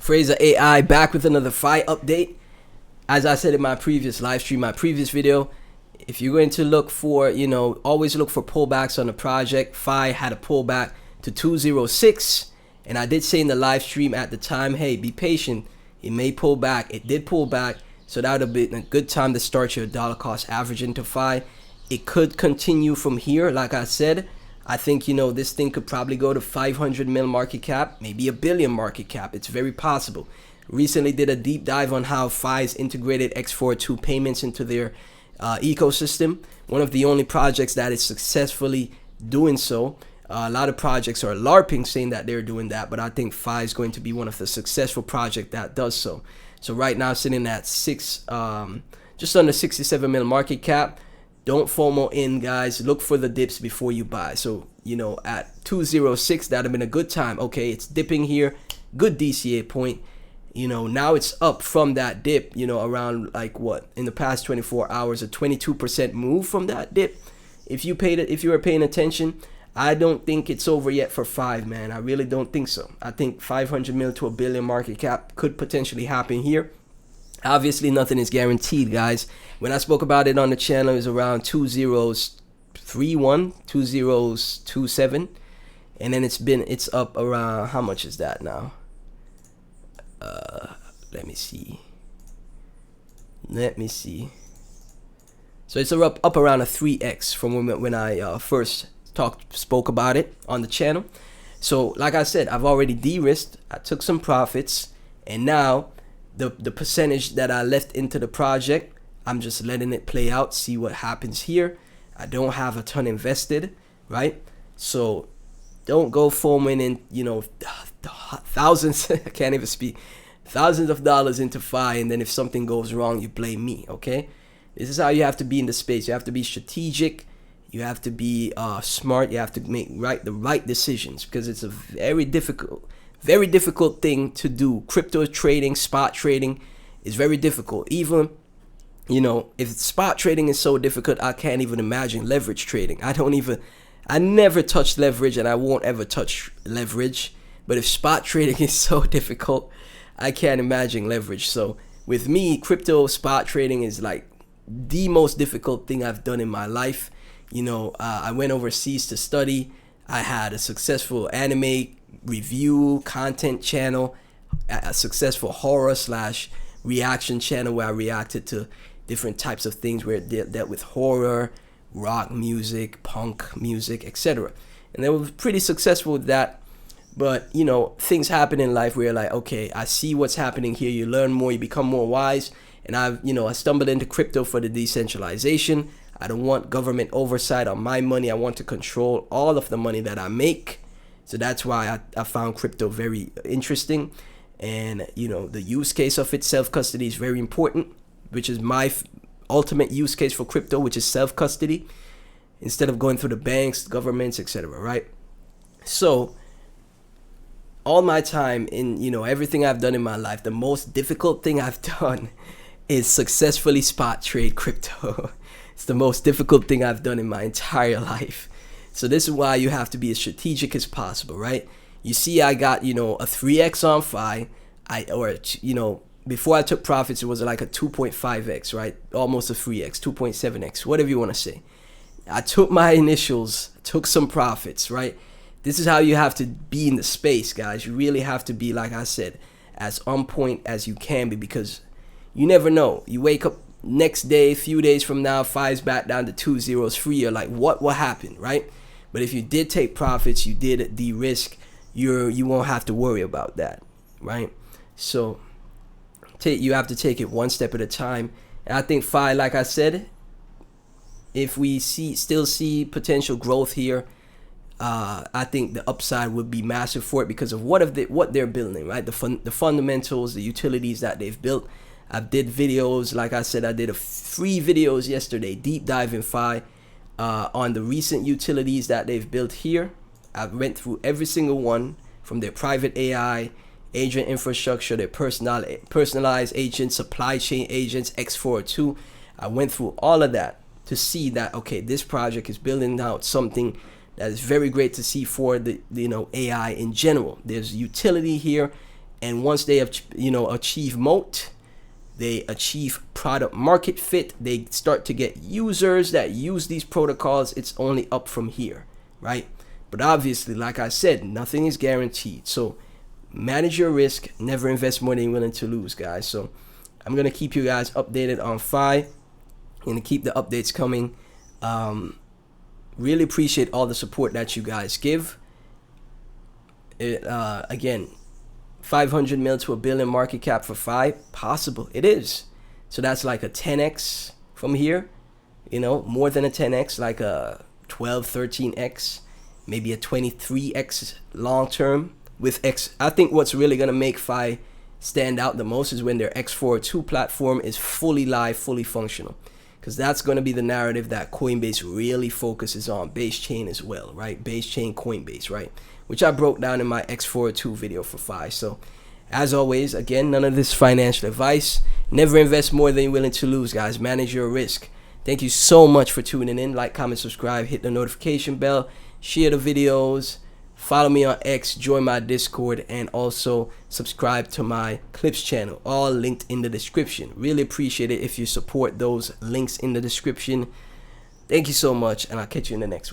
Freysa AI back with another FAI update. As I said in my previous live stream, my previous video, if you're going to look for, always look for pullbacks on the project. FAI had a pullback to 206, and I did say in the live stream at the time, hey, be patient. It may pull back. It did pull back, so that would have been a good time to start your dollar cost average into FAI. It could continue from here, like I said. I think, this thing could probably go to 500 mil market cap, maybe a billion market cap. It's very possible. Recently did a deep dive on how FAI's integrated X42 payments into their ecosystem. One of the only projects that is successfully doing so. A lot of projects are LARPing saying that they're doing that, but I think FAI is going to be one of the successful projects that does so. So right now sitting at just under 67 mil market cap. Don't FOMO in, guys. Look for the dips before you buy. So, at 206, that'd have been a good time. Okay, it's dipping here. Good DCA point. Now it's up from that dip, around in the past 24 hours, a 22% move from that dip. If you were paying attention, I don't think it's over yet for FAI, man. I really don't think so. I think 500 mil to a billion market cap could potentially happen here. Obviously, nothing is guaranteed, guys. When I spoke about it on the channel, it was around 2031, 2027, and then it's up around, how much is that now? Let me see. So it's up around a 3x from when I first spoke about it on the channel. So like I said, I've already de-risked. I took some profits, and now the percentage that I left into the project, I'm just letting it play out, see what happens here. I don't have a ton invested, right? So don't go foaming in, thousands, I can't even speak, thousands of dollars into FAI, and then if something goes wrong, you blame me, okay? This is how you have to be in the space. You have to be strategic. You have to be smart. You have to make the right decisions, because it's a very difficult thing to do. Crypto trading, spot trading is very difficult. Even, if spot trading is so difficult, I can't even imagine leverage trading. I never touched leverage, and I won't ever touch leverage. But if spot trading is so difficult, I can't imagine leverage. So with me, crypto spot trading is like the most difficult thing I've done in my life. I went overseas to study. I had a successful anime review content channel, a successful horror / reaction channel where I reacted to different types of things where it dealt with horror, rock music, punk music, etc. And they were pretty successful with that. But things happen in life where you're like, okay, I see what's happening here. You learn more, you become more wise. And I stumbled into crypto for the decentralization. I don't want government oversight on my money. I want to control all of the money that I make. So that's why I found crypto very interesting. And, the use case of it, self-custody, is very important, which is my ultimate use case for crypto, which is self-custody, instead of going through the banks, governments, etc., right? So all my time in, everything I've done in my life, the most difficult thing I've done is successfully spot trade crypto. It's the most difficult thing I've done in my entire life. So this is why you have to be as strategic as possible, right? You see, I got, a 3x on FAI. Before I took profits, it was like a 2.5x, right? Almost a 3x, 2.7x, whatever you want to say. I took my initials, took some profits, right? This is how you have to be in the space, guys. You really have to be, like I said, as on point as you can be, because you never know. You wake up next day, a few days from now, FAI's back down to 203. You're like, what happened, right? But if you did take profits, you did de-risk, you won't have to worry about that, right? So you have to take it one step at a time. And I think FAI, like I said, if we still see potential growth here, I think the upside would be massive for it because of what they're building, right? The fundamentals, the utilities that they've built. I did videos, like I said, I did 3 videos yesterday, deep dive in FAI, on the recent utilities that they've built here. I went through every single one, from their private AI, agent infrastructure, their personalized agents, supply chain agents, X42. I went through all of that to see that, okay, this project is building out something that is very great to see for the AI in general. There's utility here, And once they have, achieve moat, they achieve product market fit, they start to get users that use these protocols, it's only up from here, right? But obviously, like I said, nothing is guaranteed. So manage your risk, never invest more than you're willing to lose, guys. So I'm going to keep you guys updated on FAI. I'm going to keep the updates coming. Really appreciate all the support that you guys give. Again, 500 mil to $1 billion market cap for FAI, possible. It is. So that's like a 10x from here, more than a 10x, like a 12, 13x, maybe a 23x long term with X. I think what's really going to make FAI stand out the most is when their X402 platform is fully live, fully functional. Because that's going to be the narrative that Coinbase really focuses on. Base chain as well, right? Base chain, Coinbase, right? Which I broke down in my X402 video for FAI. So, as always, again, none of this financial advice. Never invest more than you're willing to lose, guys. Manage your risk. Thank you so much for tuning in. Like, comment, subscribe, hit the notification bell, share the videos, follow me on X, join my Discord, and also subscribe to my Clips channel. All linked in the description. Really appreciate it if you support those links in the description. Thank you so much, and I'll catch you in the next one.